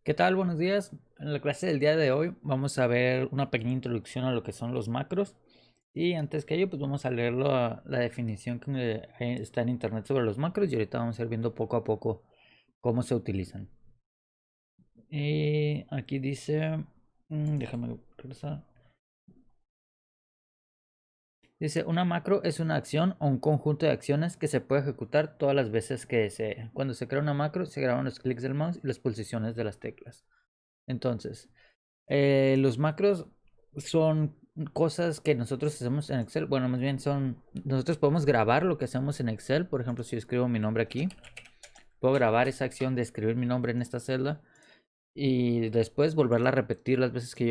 ¿Qué tal? Buenos días. En la clase del día de hoy vamos a ver una pequeña introducción a lo que son los macros. Y antes que ello, pues vamos a leer la definición que está en internet sobre los macros y ahorita vamos a ir viendo poco a poco cómo se utilizan. Y aquí dice, déjame regresar. Dice, una macro es una acción o un conjunto de acciones que se puede ejecutar todas las veces que desee. Cuando se crea una macro, se graban los clics del mouse y las posiciones de las teclas. Entonces, los macros son cosas que nosotros hacemos en Excel. Bueno, más bien nosotros podemos grabar lo que hacemos en Excel. Por ejemplo, si yo escribo mi nombre aquí, puedo grabar esa acción de escribir mi nombre en esta celda y después volverla a repetir las veces que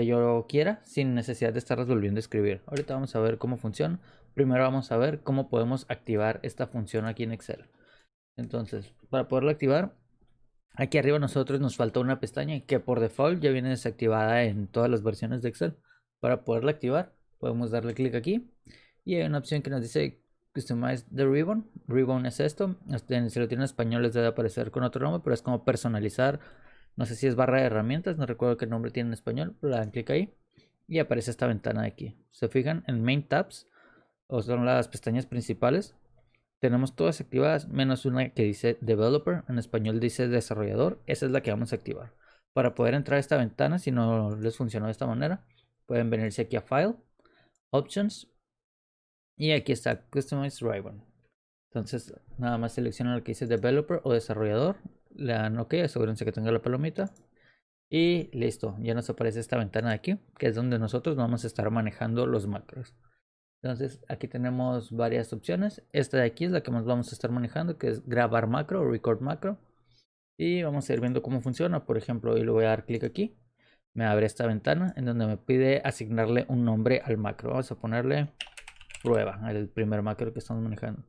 yo quiera sin necesidad de estarlas volviendo a escribir. Ahorita vamos a ver cómo funciona. Primero vamos a ver cómo podemos activar esta función aquí en Excel. Entonces, para poderla activar, aquí arriba a nosotros nos falta una pestaña que por default ya viene desactivada en todas las versiones de Excel. Para poderla activar, podemos darle clic aquí y hay una opción que nos dice Customize the Ribbon. Ribbon es esto. Si lo tiene en español les debe aparecer con otro nombre, pero es como personalizar. No sé si es barra de herramientas, no recuerdo qué nombre tiene en español, pero le dan clic ahí y aparece esta ventana de aquí. Se fijan en Main Tabs, o son las pestañas principales. Tenemos todas activadas, menos una que dice Developer, en español dice desarrollador. Esa es la que vamos a activar. Para poder entrar a esta ventana, si no les funcionó de esta manera, pueden venirse aquí a File, Options, y aquí está Customize Ribbon. Entonces, nada más seleccionan lo que dice Developer o desarrollador, le dan OK, asegúrense que tenga la palomita. Y listo, ya nos aparece esta ventana de aquí, que es donde nosotros vamos a estar manejando los macros. Entonces aquí tenemos varias opciones. Esta de aquí es la que más vamos a estar manejando, que es grabar macro o record macro. Y vamos a ir viendo cómo funciona. Por ejemplo, yo le voy a dar clic aquí. Me abre esta ventana en donde me pide asignarle un nombre al macro. Vamos a ponerle prueba, el primer macro que estamos manejando.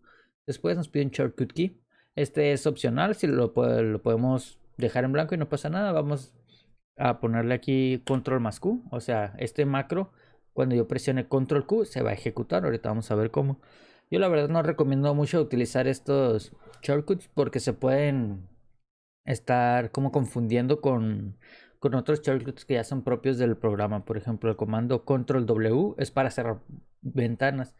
Después nos pide un shortcut key. Este es opcional, si lo podemos dejar en blanco y no pasa nada. Vamos a ponerle aquí control más Q. O sea, este macro, cuando yo presione control Q, se va a ejecutar. Ahorita vamos a ver cómo. Yo la verdad no recomiendo mucho utilizar estos shortcuts porque se pueden estar como confundiendo con otros shortcuts que ya son propios del programa. Por ejemplo, el comando control W es para cerrar ventanas.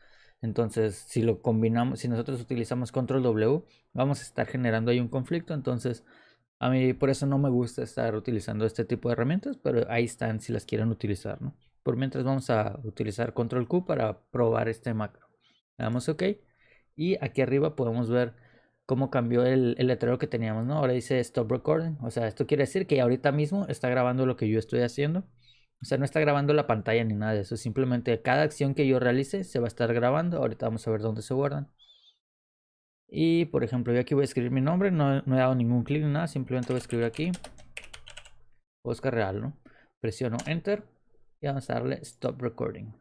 Entonces, si lo combinamos, si nosotros utilizamos control W, vamos a estar generando ahí un conflicto. Entonces, a mí por eso no me gusta estar utilizando este tipo de herramientas, pero ahí están si las quieren utilizar, ¿no? Por mientras vamos a utilizar control Q para probar este macro. Le damos OK. Y aquí arriba podemos ver cómo cambió el letrero que teníamos, ¿no? Ahora dice Stop Recording. O sea, esto quiere decir que ahorita mismo está grabando lo que yo estoy haciendo. O sea, no está grabando la pantalla ni nada de eso. Simplemente cada acción que yo realice se va a estar grabando. Ahorita vamos a ver dónde se guardan. Y por ejemplo, yo aquí voy a escribir mi nombre. No he dado ningún clic ni nada. Simplemente voy a escribir aquí Oscar Real, ¿no? Presiono Enter y vamos a darle Stop Recording.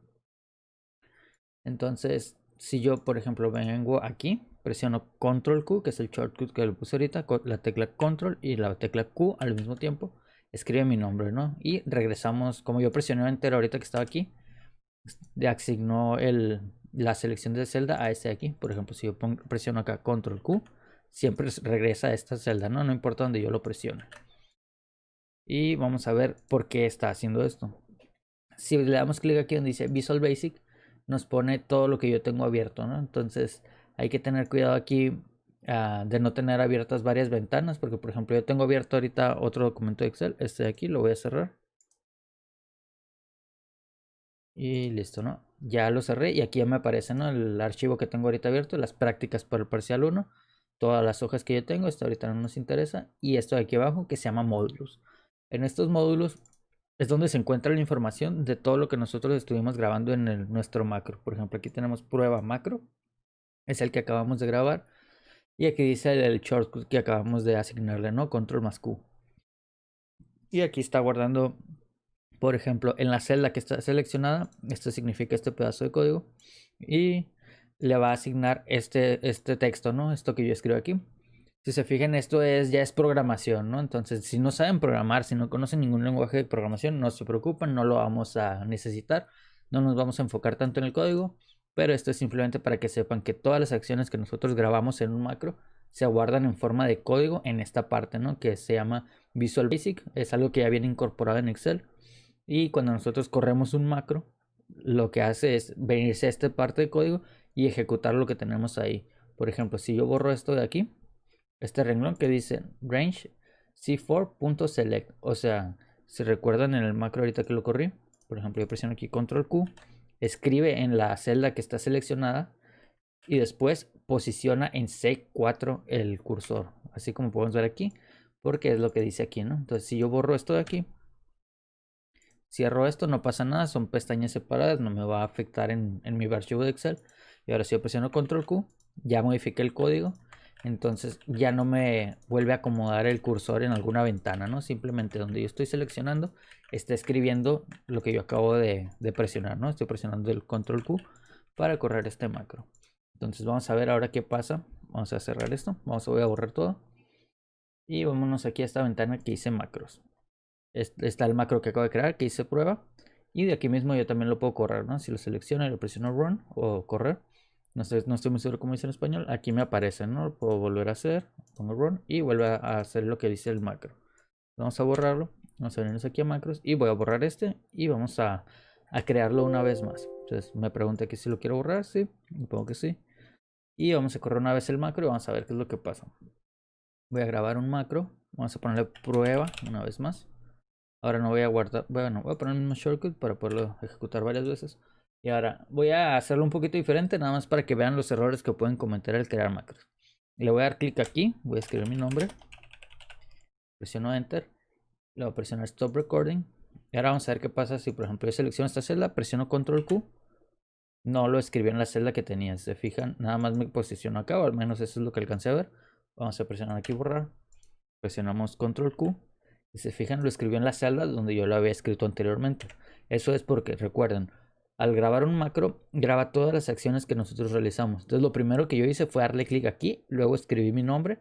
Entonces, si yo, por ejemplo, vengo aquí, presiono Control Q, que es el shortcut que le puse ahorita, la tecla Control y la tecla Q al mismo tiempo, escribe mi nombre, ¿no? Y regresamos, como yo presioné Enter ahorita que estaba aquí, le asignó la selección de celda a este de aquí. Por ejemplo, si yo presiono acá Control Q, siempre regresa a esta celda, ¿no? No importa donde yo lo presione. Y vamos a ver por qué está haciendo esto. Si le damos clic aquí donde dice Visual Basic, nos pone todo lo que yo tengo abierto, ¿no? Entonces hay que tener cuidado aquí de no tener abiertas varias ventanas, porque por ejemplo yo tengo abierto ahorita otro documento de Excel, este de aquí, lo voy a cerrar. Y listo, ¿no? Ya lo cerré y aquí ya me aparece, ¿no? El archivo que tengo ahorita abierto, las prácticas para el parcial 1, todas las hojas que yo tengo, esto ahorita no nos interesa, y esto de aquí abajo que se llama módulos. En estos módulos es donde se encuentra la información de todo lo que nosotros estuvimos grabando en nuestro macro. Por ejemplo, aquí tenemos prueba macro, es el que acabamos de grabar, y aquí dice el shortcut que acabamos de asignarle, ¿no? Control más Q. Y aquí está guardando, por ejemplo, en la celda que está seleccionada, esto significa este pedazo de código, y le va a asignar este texto, ¿no? Esto que yo escribo aquí. Si se fijan, esto ya es programación, ¿no? Entonces, si no saben programar, si no conocen ningún lenguaje de programación, no se preocupen, no lo vamos a necesitar, no nos vamos a enfocar tanto en el código, pero esto es simplemente para que sepan que todas las acciones que nosotros grabamos en un macro se guardan en forma de código en esta parte, ¿no? Que se llama Visual Basic. Es algo que ya viene incorporado en Excel. Y cuando nosotros corremos un macro, lo que hace es venirse a esta parte de código y ejecutar lo que tenemos ahí. Por ejemplo, si yo borro esto de aquí, este renglón que dice range c4.select, o sea, si recuerdan en el macro ahorita que lo corrí, por ejemplo, yo presiono aquí control Q, escribe en la celda que está seleccionada y después posiciona en C4 el cursor, así como podemos ver aquí, porque es lo que dice aquí, ¿no? Entonces, si yo borro esto de aquí, cierro esto, no pasa nada, son pestañas separadas, no me va a afectar en mi archivo de Excel. Y ahora si yo presiono control Q, ya modifiqué el código, entonces ya no me vuelve a acomodar el cursor en alguna ventana, ¿no? Simplemente donde yo estoy seleccionando, está escribiendo lo que yo acabo de presionar, ¿no? Estoy presionando el control Q para correr este macro. Entonces vamos a ver ahora qué pasa. Vamos a cerrar esto, voy a borrar todo. Y vámonos aquí a esta ventana que dice macros. Está el macro que acabo de crear, que hice prueba. Y de aquí mismo yo también lo puedo correr, ¿no? Si lo selecciono y lo presiono run o correr. No estoy muy seguro cómo dice en español. Aquí me aparece, ¿no? Lo puedo volver a hacer. Pongo run y vuelve a hacer lo que dice el macro. Vamos a borrarlo. Vamos a venirnos aquí a macros. Y voy a borrar este. Y vamos a crearlo una vez más. Entonces me pregunta aquí si lo quiero borrar. Sí. Le pongo que sí. Y vamos a correr una vez el macro y vamos a ver qué es lo que pasa. Voy a grabar un macro. Vamos a ponerle prueba una vez más. Ahora no voy a guardar, bueno, voy a poner el mismo shortcut para poderlo ejecutar varias veces. Y ahora voy a hacerlo un poquito diferente, nada más para que vean los errores que pueden cometer al crear macros. Le voy a dar clic aquí, voy a escribir mi nombre, presiono Enter, le voy a presionar Stop Recording. Y ahora vamos a ver qué pasa si, por ejemplo, yo selecciono esta celda, presiono Control Q. No lo escribió en la celda que tenía, si se fijan, nada más me posiciono acá, o al menos eso es lo que alcancé a ver. Vamos a presionar aquí borrar, presionamos Control Q. Si se fijan, lo escribió en la celda donde yo lo había escrito anteriormente. Eso es porque, recuerden, al grabar un macro, graba todas las acciones que nosotros realizamos. Entonces, lo primero que yo hice fue darle clic aquí, luego escribí mi nombre,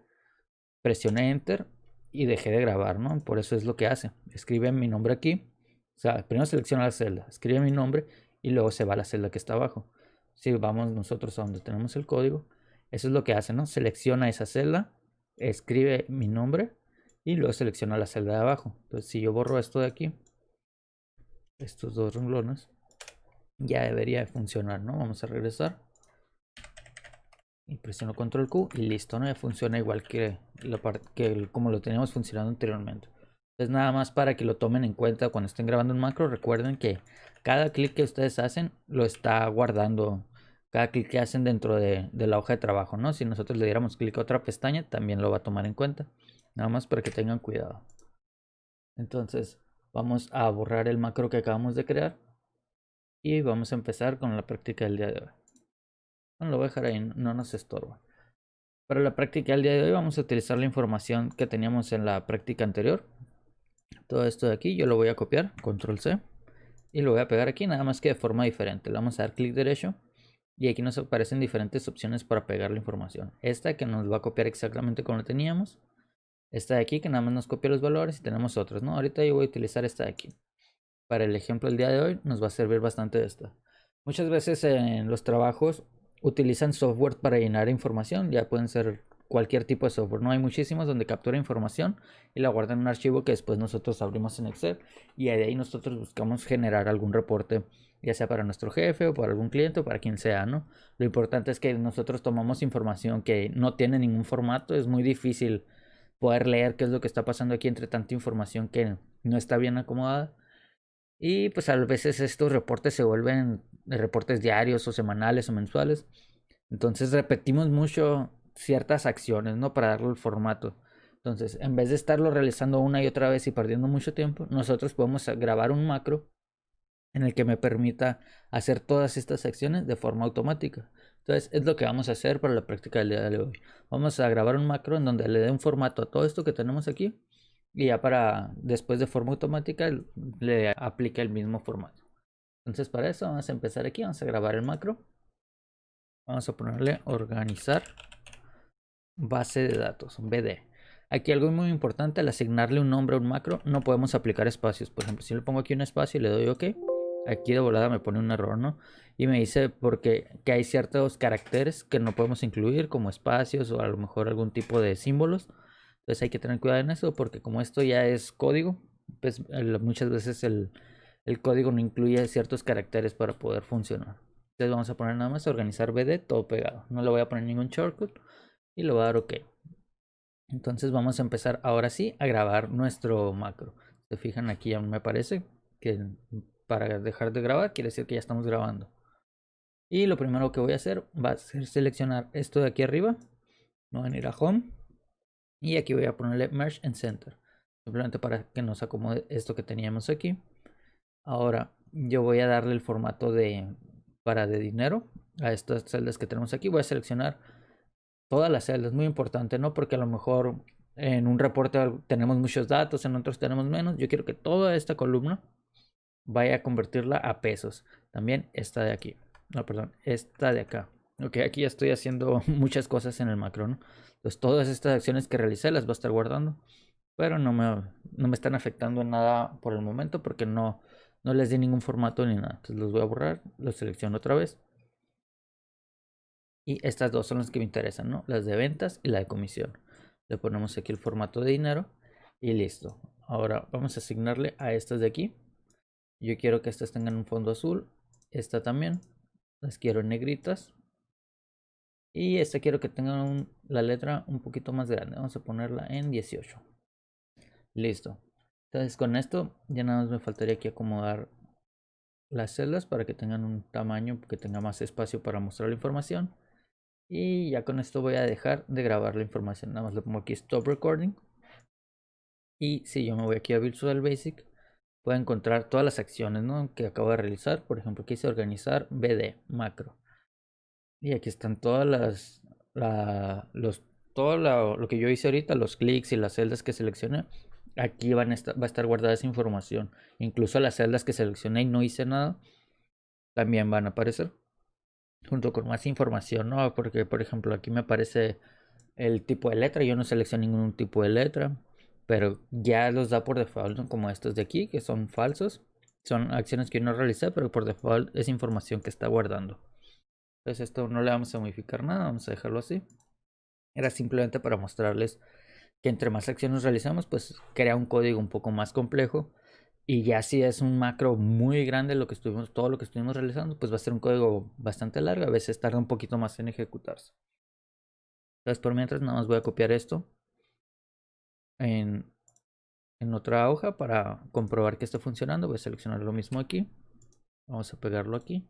presioné Enter y dejé de grabar, ¿no? Por eso es lo que hace. Escribe mi nombre aquí. O sea, primero selecciona la celda, escribe mi nombre y luego se va a la celda que está abajo. Si vamos nosotros a donde tenemos el código, eso es lo que hace, ¿no? Selecciona esa celda, escribe mi nombre y luego selecciona la celda de abajo. Entonces, si yo borro esto de aquí, estos dos renglones, ya debería funcionar, ¿no? Vamos a regresar y presiono control Q y listo, ¿no? Ya funciona igual que como lo teníamos funcionando anteriormente. Entonces, nada más para que lo tomen en cuenta cuando estén grabando un macro, recuerden que cada clic que ustedes hacen lo está guardando. Cada clic que hacen dentro de la hoja de trabajo, ¿no? Si nosotros le diéramos clic a otra pestaña, también lo va a tomar en cuenta. Nada más para que tengan cuidado. Entonces, vamos a borrar el macro que acabamos de crear. Y vamos a empezar con la práctica del día de hoy. Bueno, lo voy a dejar ahí, no nos estorba. Para la práctica del día de hoy vamos a utilizar la información que teníamos en la práctica anterior. Todo esto de aquí yo lo voy a copiar, control C. Y lo voy a pegar aquí, nada más que de forma diferente. Le vamos a dar clic derecho. Y aquí nos aparecen diferentes opciones para pegar la información. Esta que nos va a copiar exactamente como lo teníamos. Esta de aquí que nada más nos copia los valores y tenemos otros, ¿no? Ahorita yo voy a utilizar esta de aquí. Para el ejemplo del día de hoy nos va a servir bastante esta. Muchas veces en los trabajos utilizan software para llenar información. Ya pueden ser cualquier tipo de software. No hay muchísimos donde captura información y la guardan en un archivo que después nosotros abrimos en Excel. Y de ahí nosotros buscamos generar algún reporte, ya sea para nuestro jefe o para algún cliente o para quien sea, ¿no? Lo importante es que nosotros tomamos información que no tiene ningún formato. Es muy difícil poder leer qué es lo que está pasando aquí entre tanta información que no está bien acomodada. Y pues a veces estos reportes se vuelven reportes diarios o semanales o mensuales. Entonces repetimos mucho ciertas acciones, ¿no? Para darle el formato. Entonces, en vez de estarlo realizando una y otra vez y perdiendo mucho tiempo, nosotros podemos grabar un macro en el que me permita hacer todas estas acciones de forma automática. Entonces, es lo que vamos a hacer para la práctica del día de hoy. Vamos a grabar un macro en donde le dé un formato a todo esto que tenemos aquí y ya para después de forma automática le aplica el mismo formato. Entonces, para eso vamos a empezar aquí, vamos a grabar el macro. Vamos a ponerle organizar base de datos, BD. Aquí algo muy importante, al asignarle un nombre a un macro, no podemos aplicar espacios. Por ejemplo, si le pongo aquí un espacio y le doy OK, Aquí de volada me pone un error, ¿no? Y me dice porque que hay ciertos caracteres que no podemos incluir, como espacios o a lo mejor algún tipo de símbolos. Entonces hay que tener cuidado en eso porque como esto ya es código, pues muchas veces el código no incluye ciertos caracteres para poder funcionar. Entonces vamos a poner nada más organizar BD todo pegado. No le voy a poner ningún shortcut y le voy a dar OK. Entonces vamos a empezar ahora sí a grabar nuestro macro. Se fijan aquí ya me aparece que para dejar de grabar quiere decir que ya estamos grabando. Y lo primero que voy a hacer va a ser seleccionar esto de aquí arriba. No van a ir a Home. Y aquí voy a ponerle Merge and Center. Simplemente para que nos acomode esto que teníamos aquí. Ahora yo voy a darle el formato de dinero a estas celdas que tenemos aquí. Voy a seleccionar todas las celdas, muy importante, ¿no? Porque a lo mejor en un reporte tenemos muchos datos, en otros tenemos menos. Yo quiero que toda esta columna vaya a convertirla a pesos. También esta de aquí. No, perdón, esta de acá. Ok, aquí ya estoy haciendo muchas cosas en el macro, ¿no? Entonces todas estas acciones que realicé las voy a estar guardando. Pero no me están afectando en nada por el momento porque no les di ningún formato ni nada. Entonces los voy a borrar, los selecciono otra vez. Y estas dos son las que me interesan, ¿no? Las de ventas y la de comisión. Le ponemos aquí el formato de dinero y listo. Ahora vamos a asignarle a estas de aquí. Yo quiero que estas tengan un fondo azul. Esta también. Las quiero en negritas. Y esta quiero que tenga la letra un poquito más grande. Vamos a ponerla en 18. Listo. Entonces con esto ya nada más me faltaría aquí acomodar las celdas para que tengan un tamaño que tenga más espacio para mostrar la información. Y ya con esto voy a dejar de grabar la información. Nada más le pongo aquí Stop Recording. Y si yo me voy aquí a Visual Basic, puedo encontrar todas las acciones, ¿no?, que acabo de realizar. Por ejemplo, aquí dice organizar BD, macro. Y aquí están todas todo lo que yo hice ahorita, los clics y las celdas que seleccioné. Aquí va a estar guardada esa información. Incluso las celdas que seleccioné y no hice nada, también van a aparecer junto con más información, ¿no? Porque, por ejemplo, aquí me aparece el tipo de letra. Yo no seleccioné ningún tipo de letra, pero ya los da por default, ¿no?, como estos de aquí, que son falsos. Son acciones que yo no realicé, pero por default es información que está guardando. Entonces esto no le vamos a modificar nada, vamos a dejarlo así. Era simplemente para mostrarles que entre más acciones realizamos, pues crea un código un poco más complejo. Y ya si es un macro muy grande todo lo que estuvimos realizando, pues va a ser un código bastante largo. A veces tarda un poquito más en ejecutarse. Entonces por mientras nada más voy a copiar esto en, otra hoja para comprobar que está funcionando. Voy a seleccionar lo mismo aquí. Vamos a pegarlo aquí.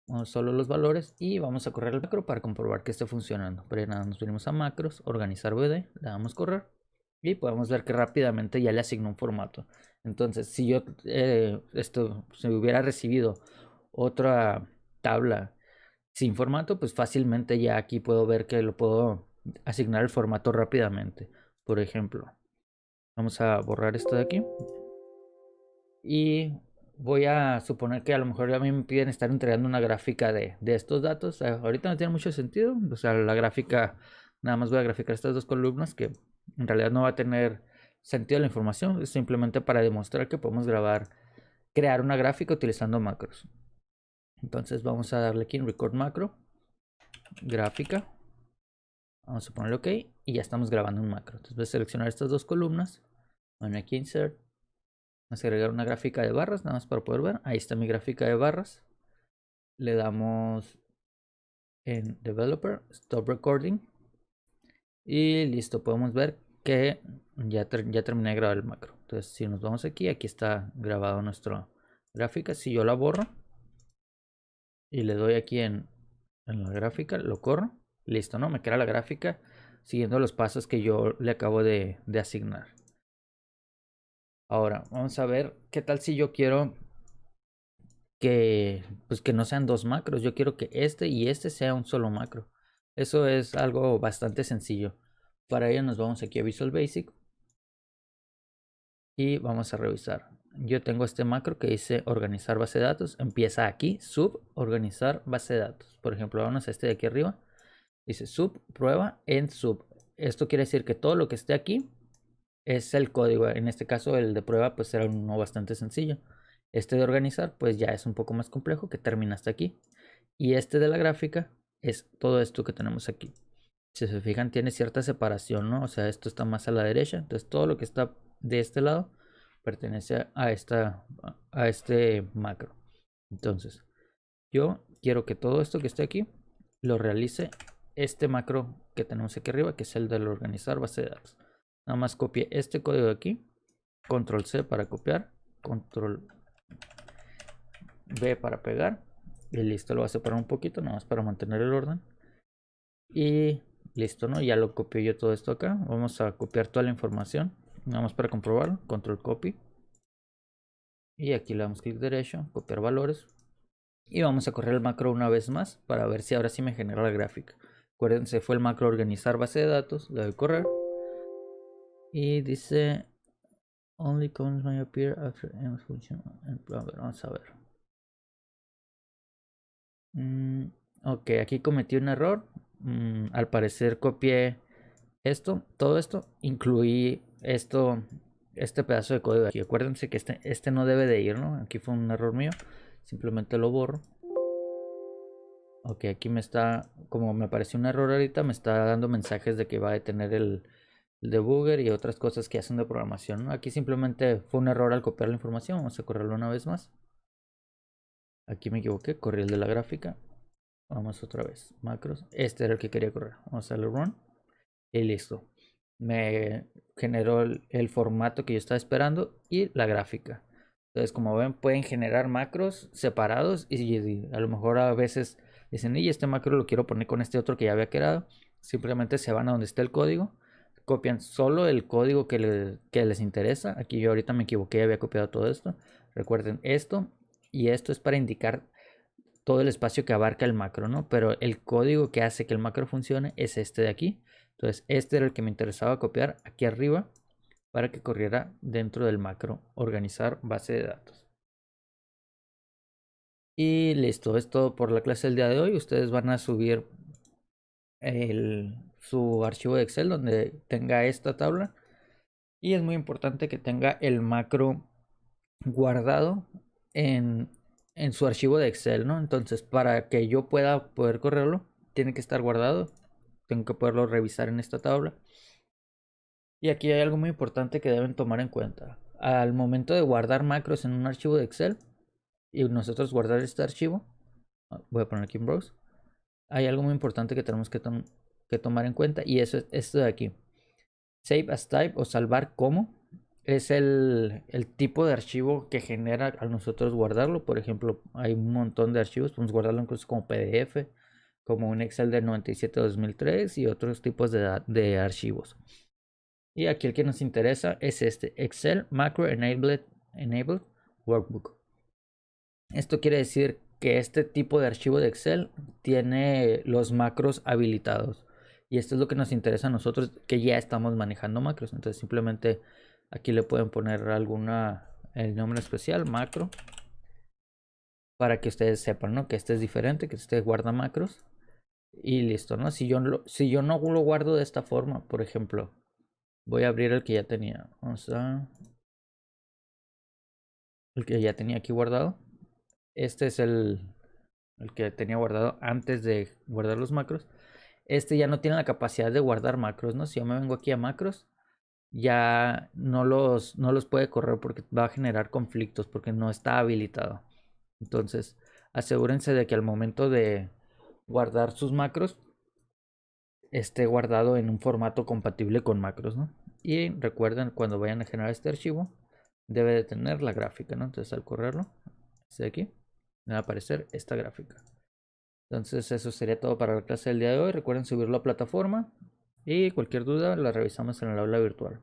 Vamos solo los valores y vamos a correr el macro para comprobar que esté funcionando. Pero nada, nos venimos a macros, organizar BD, le damos correr y podemos ver que rápidamente ya le asignó un formato. Entonces, si yo se hubiera recibido otra tabla sin formato, pues fácilmente ya aquí puedo ver que lo puedo asignar el formato rápidamente. Por ejemplo, vamos a borrar esto de aquí y voy a suponer que a lo mejor a mí me piden estar entregando una gráfica de estos datos. Ahorita no tiene mucho sentido. O sea, la gráfica, nada más voy a graficar estas dos columnas que en realidad no va a tener sentido la información. Es simplemente para demostrar que podemos crear una gráfica utilizando macros. Entonces vamos a darle aquí en Record Macro, gráfica. Vamos a ponerle OK y ya estamos grabando un macro. Entonces voy a seleccionar estas dos columnas. Bueno, aquí Insert. Vamos a agregar una gráfica de barras, nada más para poder ver. Ahí está mi gráfica de barras. Le damos en Developer, Stop Recording. Y listo, podemos ver que ya terminé de grabar el macro. Entonces, si nos vamos aquí, aquí está grabado nuestra gráfica. Si yo la borro y le doy aquí en la gráfica, lo corro. Listo, ¿no? Me queda la gráfica siguiendo los pasos que yo le acabo de asignar. Ahora, vamos a ver qué tal si yo quiero pues que no sean dos macros. Yo quiero que este y este sea un solo macro. Eso es algo bastante sencillo. Para ello nos vamos aquí a Visual Basic y vamos a revisar. Yo tengo este macro que dice organizar base de datos. Empieza aquí, sub, organizar base de datos. Por ejemplo, vamos a este de aquí arriba. Dice sub, prueba en sub. Esto quiere decir que todo lo que esté aquí es el código. En este caso el de prueba pues será uno bastante sencillo. Este de organizar pues ya es un poco más complejo, que termina hasta aquí. Y este de la gráfica es todo esto que tenemos aquí. Si se fijan, tiene cierta separación, ¿no? O sea, esto está más a la derecha. Entonces todo lo que está de este lado pertenece a este macro. Entonces, yo quiero que todo esto que esté aquí lo realice este macro que tenemos aquí arriba, que es el del organizar base de datos. Nada más copie este código de aquí, control C para copiar, control V para pegar, y listo. Lo voy a separar un poquito, nada más para mantener el orden. Y listo, ¿no? Ya lo copio yo todo esto acá. Vamos a copiar toda la información, nada más para comprobarlo, control copy. Y aquí le damos clic derecho, copiar valores. Y vamos a correr el macro una vez más para ver si ahora sí me genera la gráfica. Acuérdense, fue el macro organizar base de datos. Le doy correr. Y dice only comments may appear after end function. A ver, vamos a ver. Ok, aquí cometí un error. Al parecer copié todo esto, incluí este pedazo de código aquí. Acuérdense que este no debe de ir, ¿no? Aquí fue un error mío. Simplemente lo borro. Ok, aquí como me apareció un error ahorita, me está dando mensajes de que va a detener el debugger y otras cosas que hacen de programación, ¿no? Aquí simplemente fue un error al copiar la información. Vamos a correrlo una vez más. Aquí me equivoqué, corrí el de la gráfica. Vamos otra vez, macros. Este era el que quería correr. Vamos a darle run. Y listo. Me generó el formato que yo estaba esperando y la gráfica. Entonces, como ven, pueden generar macros separados y a lo mejor a veces dicen, y este macro lo quiero poner con este otro que ya había creado. Simplemente se van a donde está el código, copian solo el código que les interesa. Aquí yo ahorita me equivoqué y había copiado todo esto. Recuerden esto y esto es para indicar todo el espacio que abarca el macro, ¿no? Pero el código que hace que el macro funcione es este de aquí. Entonces, este era el que me interesaba copiar aquí arriba para que corriera dentro del macro organizar base de datos. Y listo, es todo por la clase del día de hoy. Ustedes van a subir su archivo de Excel donde tenga esta tabla. Y es muy importante que tenga el macro guardado en, en su archivo de Excel, ¿no? Entonces, para que yo pueda poder correrlo, tiene que estar guardado. Tengo que poderlo revisar en esta tabla. Y aquí hay algo muy importante que deben tomar en cuenta. Al momento de guardar macros en un archivo de Excel y nosotros guardar este archivo, voy a poner aquí en Browse, hay algo muy importante que tenemos que tomar en cuenta, y eso es esto de aquí. Save as type o salvar como es el tipo de archivo que genera al nosotros guardarlo. Por ejemplo, hay un montón de archivos, podemos guardarlo incluso como PDF, como un Excel de 97-2003 y otros tipos de archivos. Y aquí el que nos interesa es este Excel Macro Enabled Workbook. Esto quiere decir que este tipo de archivo de Excel tiene los macros habilitados. Y esto es lo que nos interesa a nosotros, que ya estamos manejando macros. Entonces simplemente aquí le pueden poner el nombre especial, macro, para que ustedes sepan, ¿no? Que este es diferente, que este guarda macros. Y listo, ¿no? Si yo no lo guardo de esta forma, por ejemplo, voy a abrir el que ya tenía. El que ya tenía aquí guardado. Este es el que tenía guardado antes de guardar los macros. Este ya no tiene la capacidad de guardar macros, ¿no? Si yo me vengo aquí a macros, ya no los puede correr porque va a generar conflictos porque no está habilitado. Entonces, asegúrense de que al momento de guardar sus macros esté guardado en un formato compatible con macros, ¿no? Y recuerden, cuando vayan a generar este archivo, debe de tener la gráfica, ¿no? Entonces, al correrlo, este de aquí, me va a aparecer esta gráfica. Entonces eso sería todo para la clase del día de hoy. Recuerden subirlo a plataforma y cualquier duda la revisamos en el aula virtual.